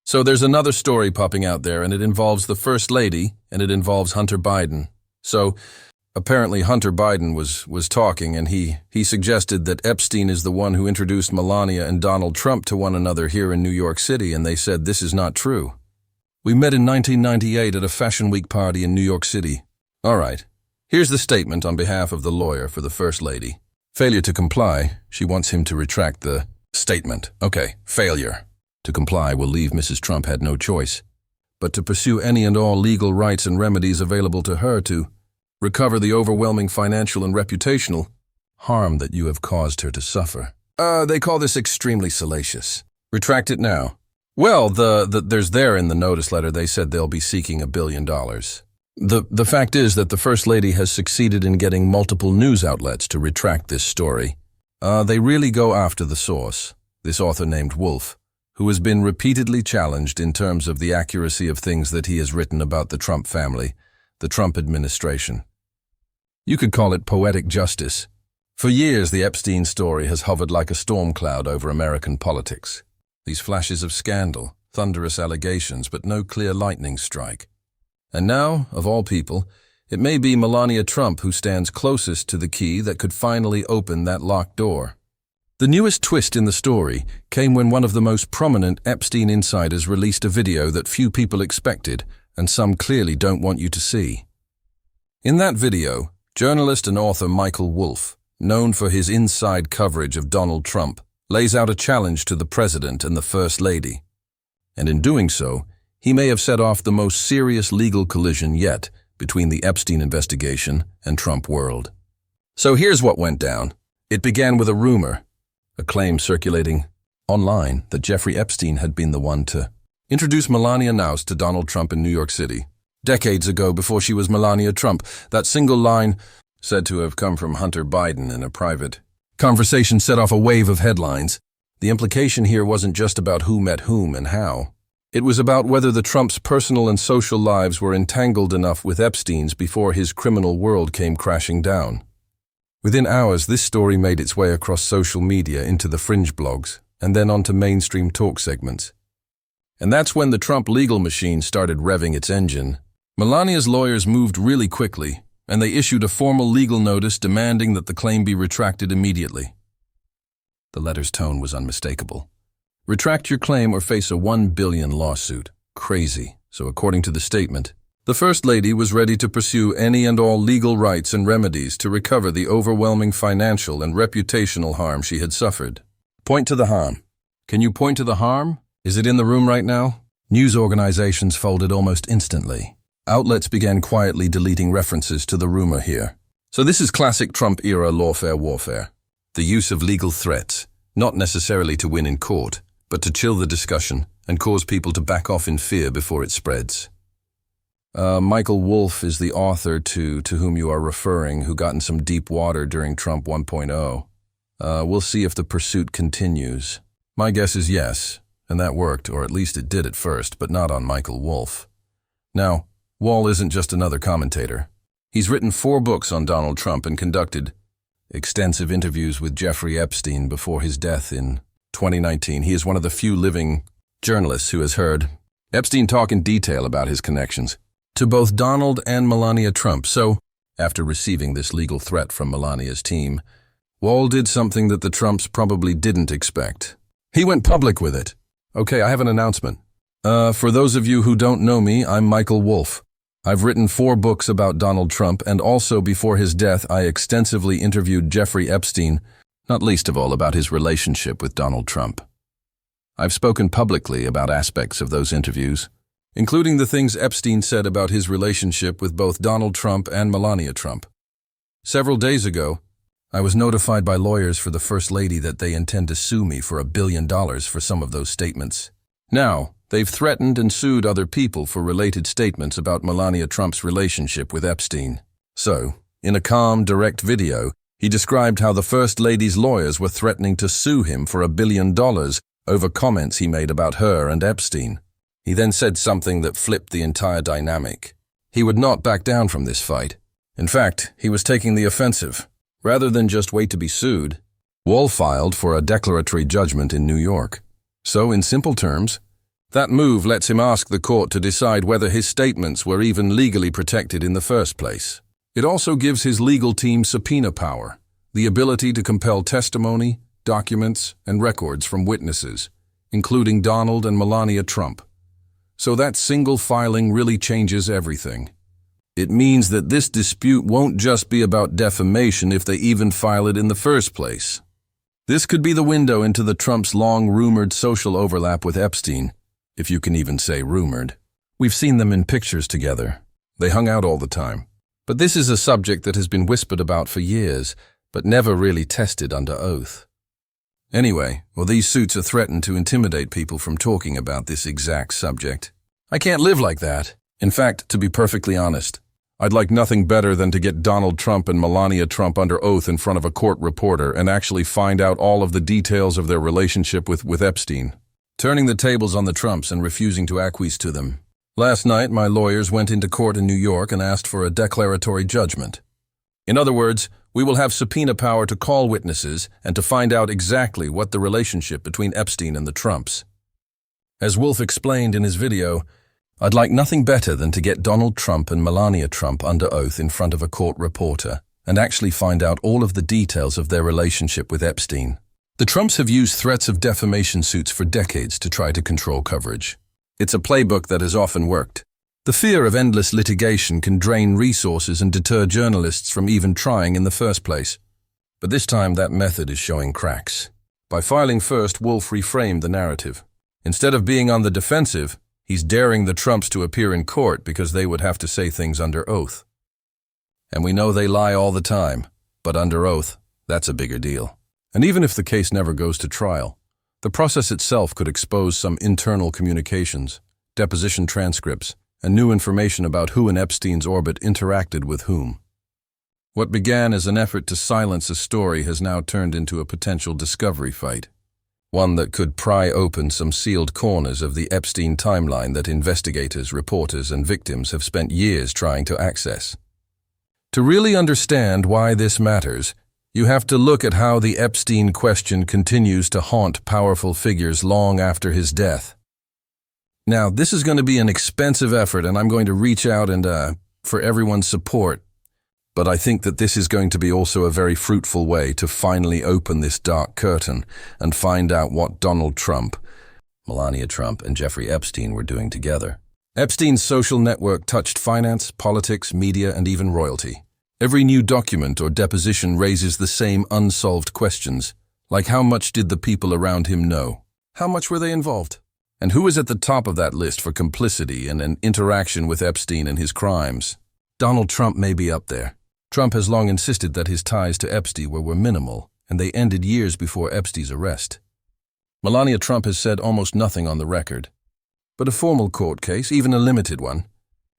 So there's another story popping out there, and it involves the First Lady, and it involves Hunter Biden. So apparently Hunter Biden was talking, and he suggested that Epstein is the one who introduced Melania and Donald Trump to one another here in New York City, and they said this is not true. We met in 1998 at a Fashion Week party in New York City. All right, here's the statement on behalf of the lawyer for the First Lady. Failure to comply, she wants him to retract the statement. Okay, failure to comply will leave Mrs. Trump had no choice but to pursue any and all legal rights and remedies available to her to recover the overwhelming financial and reputational harm that you have caused her to suffer. They call this extremely salacious. Retract it now. Well, there's there in the notice letter they said they'll be seeking $1 billion. The fact is that the First Lady has succeeded in getting multiple news outlets to retract this story. They really go after the source, this author named Wolf, who has been repeatedly challenged in terms of the accuracy of things that he has written about the Trump family, the Trump administration. You could call it poetic justice. For years, the Epstein story has hovered like a storm cloud over American politics. These flashes of scandal, thunderous allegations, but no clear lightning strike. And now, of all people, it may be Melania Trump who stands closest to the key that could finally open that locked door. The newest twist in the story came when one of the most prominent Epstein insiders released a video that few people expected, and some clearly don't want you to see. In that video, journalist and author Michael Wolff, known for his inside coverage of Donald Trump, lays out a challenge to the president and the First Lady. And in doing so, he may have set off the most serious legal collision yet between the Epstein investigation and Trump world. So here's what went down. It began with a rumor, a claim circulating online that Jeffrey Epstein had been the one to introduce Melania'S to Donald Trump in New York City. Decades ago, before she was Melania Trump, that single line, said to have come from Hunter Biden in a private conversation, set off a wave of headlines. The implication here wasn't just about who met whom and how. It was about whether the Trumps' personal and social lives were entangled enough with Epstein's before his criminal world came crashing down. Within hours, this story made its way across social media into the fringe blogs, and then onto mainstream talk segments. And that's when the Trump legal machine started revving its engine. Melania's lawyers moved really quickly, and they issued a formal legal notice demanding that the claim be retracted immediately. The letter's tone was unmistakable. Retract your claim or face a $1 billion lawsuit. Crazy. So according to the statement, the First Lady was ready to pursue any and all legal rights and remedies to recover the overwhelming financial and reputational harm she had suffered. Point to the harm. Can you point to the harm? Is it in the room right now? News organizations folded almost instantly. Outlets began quietly deleting references to the rumor here. So this is classic Trump-era lawfare warfare. The use of legal threats, not necessarily to win in court, but to chill the discussion and cause people to back off in fear before it spreads. Michael Wolff is the author to whom you are referring, who got in some deep water during Trump 1.0. We'll see if the pursuit continues. My guess is yes, and that worked, or at least it did at first, but not on Michael Wolff. Now, Wall isn't just another commentator. He's written 4 books on Donald Trump and conducted extensive interviews with Jeffrey Epstein before his death in 2019. He is one of the few living journalists who has heard Epstein talk in detail about his connections to both Donald and Melania Trump. So, after receiving this legal threat from Melania's team, Wall did something that the Trumps probably didn't expect. He went public with it. Okay, I have an announcement. For those of you who don't know me, I'm Michael Wolff. I've written 4 books about Donald Trump, and also before his death, I extensively interviewed Jeffrey Epstein, not least of all about his relationship with Donald Trump. I've spoken publicly about aspects of those interviews, including the things Epstein said about his relationship with both Donald Trump and Melania Trump. Several days ago, I was notified by lawyers for the First Lady that they intend to sue me for $1 billion for some of those statements. Now, they've threatened and sued other people for related statements about Melania Trump's relationship with Epstein. So, in a calm, direct video, he described how the First Lady's lawyers were threatening to sue him for $1 billion over comments he made about her and Epstein. He then said something that flipped the entire dynamic. He would not back down from this fight. In fact, he was taking the offensive. Rather than just wait to be sued, Wall filed for a declaratory judgment in New York. So, in simple terms, That move lets him ask the court to decide whether his statements were even legally protected in the first place. It also gives his legal team subpoena power, the ability to compel testimony, documents, and records from witnesses, including Donald and Melania Trump. So that single filing really changes everything. It means that this dispute won't just be about defamation if they even file it in the first place. This could be the window into the Trumps' long-rumored social overlap with Epstein, if you can even say rumored. We've seen them in pictures together. They hung out all the time. But this is a subject that has been whispered about for years, but never really tested under oath. Anyway, these suits are threatened to intimidate people from talking about this exact subject. I can't live like that. In fact, to be perfectly honest, I'd like nothing better than to get Donald Trump and Melania Trump under oath in front of a court reporter and actually find out all of the details of their relationship with Epstein. Turning the tables on the Trumps and refusing to acquiesce to them. Last night, my lawyers went into court in New York and asked for a declaratory judgment. In other words, we will have subpoena power to call witnesses and to find out exactly what the relationship between Epstein and the Trumps. As Wolf explained in his video, I'd like nothing better than to get Donald Trump and Melania Trump under oath in front of a court reporter and actually find out all of the details of their relationship with Epstein. The Trumps have used threats of defamation suits for decades to try to control coverage. It's a playbook that has often worked. The fear of endless litigation can drain resources and deter journalists from even trying in the first place. But this time that method is showing cracks. By filing first, Wolf reframed the narrative. Instead of being on the defensive, he's daring the Trumps to appear in court because they would have to say things under oath. And we know they lie all the time, but under oath, that's a bigger deal. And even if the case never goes to trial, the process itself could expose some internal communications, deposition transcripts, and new information about who in Epstein's orbit interacted with whom. What began as an effort to silence a story has now turned into a potential discovery fight, one that could pry open some sealed corners of the Epstein timeline that investigators, reporters, and victims have spent years trying to access. To really understand why this matters, you have to look at how the Epstein question continues to haunt powerful figures long after his death. Now, this is going to be an expensive effort, and I'm going to reach out and for everyone's support. But I think that this is going to be also a very fruitful way to finally open this dark curtain and find out what Donald Trump, Melania Trump, and Jeffrey Epstein were doing together. Epstein's social network touched finance, politics, media, and even royalty. Every new document or deposition raises the same unsolved questions, like how much did the people around him know? How much were they involved? And who is at the top of that list for complicity and an interaction with Epstein and his crimes? Donald Trump may be up there. Trump has long insisted that his ties to Epstein were minimal, and they ended years before Epstein's arrest. Melania Trump has said almost nothing on the record. But a formal court case, even a limited one,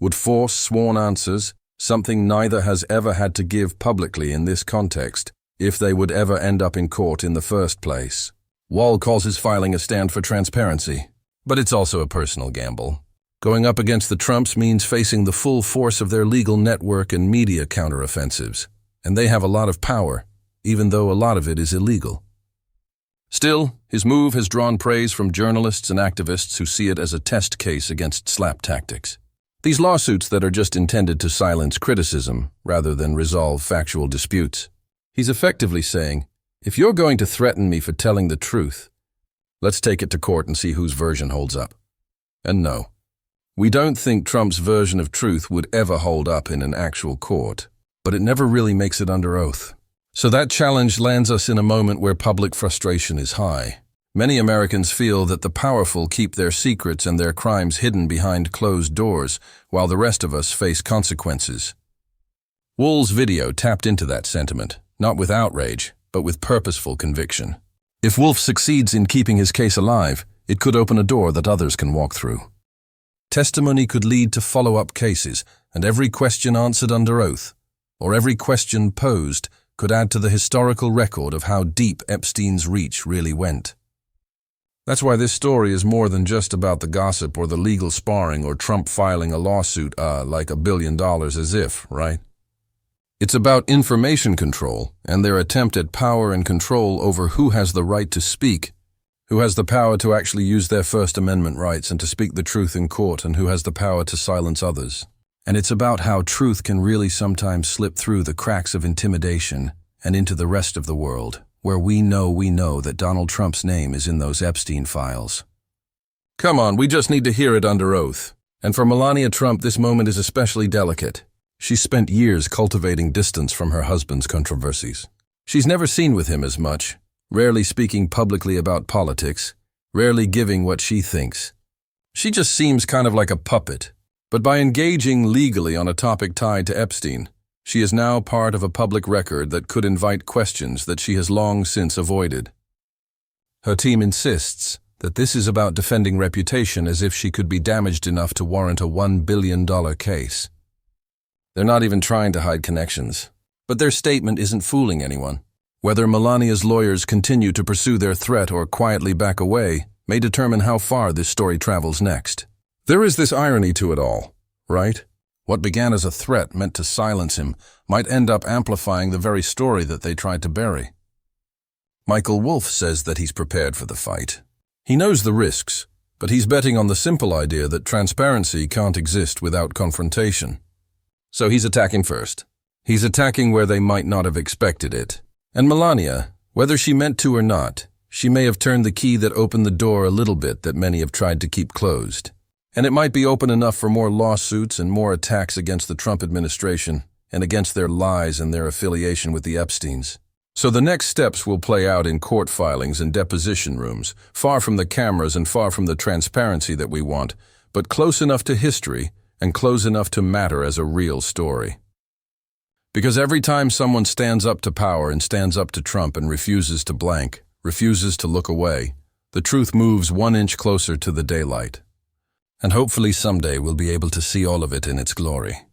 would force sworn answers, something neither has ever had to give publicly in this context, if they would ever end up in court in the first place. Wall calls his filing a stand for transparency, but it's also a personal gamble. Going up against the Trumps means facing the full force of their legal network and media counteroffensives, and they have a lot of power, even though a lot of it is illegal. Still, his move has drawn praise from journalists and activists who see it as a test case against slap tactics. These lawsuits that are just intended to silence criticism rather than resolve factual disputes. He's effectively saying, if you're going to threaten me for telling the truth, let's take it to court and see whose version holds up. And no, we don't think Trump's version of truth would ever hold up in an actual court, but it never really makes it under oath. So that challenge lands us in a moment where public frustration is high. Many Americans feel that the powerful keep their secrets and their crimes hidden behind closed doors, while the rest of us face consequences. Wool's video tapped into that sentiment, not with outrage, but with purposeful conviction. If Wolf succeeds in keeping his case alive, it could open a door that others can walk through. Testimony could lead to follow-up cases, and every question answered under oath, or every question posed, could add to the historical record of how deep Epstein's reach really went. That's why this story is more than just about the gossip or the legal sparring or Trump filing a lawsuit like $1 billion as if, right? It's about information control and their attempt at power and control over who has the right to speak Who has the power to actually use their First Amendment rights and to speak the truth in court, and who has the power to silence others. And it's about how truth can really sometimes slip through the cracks of intimidation and into the rest of the world, where we know that Donald Trump's name is in those Epstein files. Come on, we just need to hear it under oath. And for Melania Trump, this moment is especially delicate. She's spent years cultivating distance from her husband's controversies. She's never seen with him as much, rarely speaking publicly about politics, rarely giving what she thinks. She just seems kind of like a puppet. But by engaging legally on a topic tied to Epstein, she is now part of a public record that could invite questions that she has long since avoided. Her team insists that this is about defending reputation, as if she could be damaged enough to warrant a $1 billion case. They're not even trying to hide connections. But their statement isn't fooling anyone. Whether Melania's lawyers continue to pursue their threat or quietly back away may determine how far this story travels next. There is this irony to it all, right? What began as a threat meant to silence him might end up amplifying the very story that they tried to bury. Michael Wolff says that he's prepared for the fight. He knows the risks, but he's betting on the simple idea that transparency can't exist without confrontation. So he's attacking first. He's attacking where they might not have expected it. And Melania, whether she meant to or not, she may have turned the key that opened the door a little bit that many have tried to keep closed. And it might be open enough for more lawsuits and more attacks against the Trump administration and against their lies and their affiliation with the Epsteins. So the next steps will play out in court filings and deposition rooms, far from the cameras and far from the transparency that we want, but close enough to history and close enough to matter as a real story. Because every time someone stands up to power and stands up to Trump and refuses to blank, refuses to look away, the truth moves 1 inch closer to the daylight. And hopefully someday we'll be able to see all of it in its glory.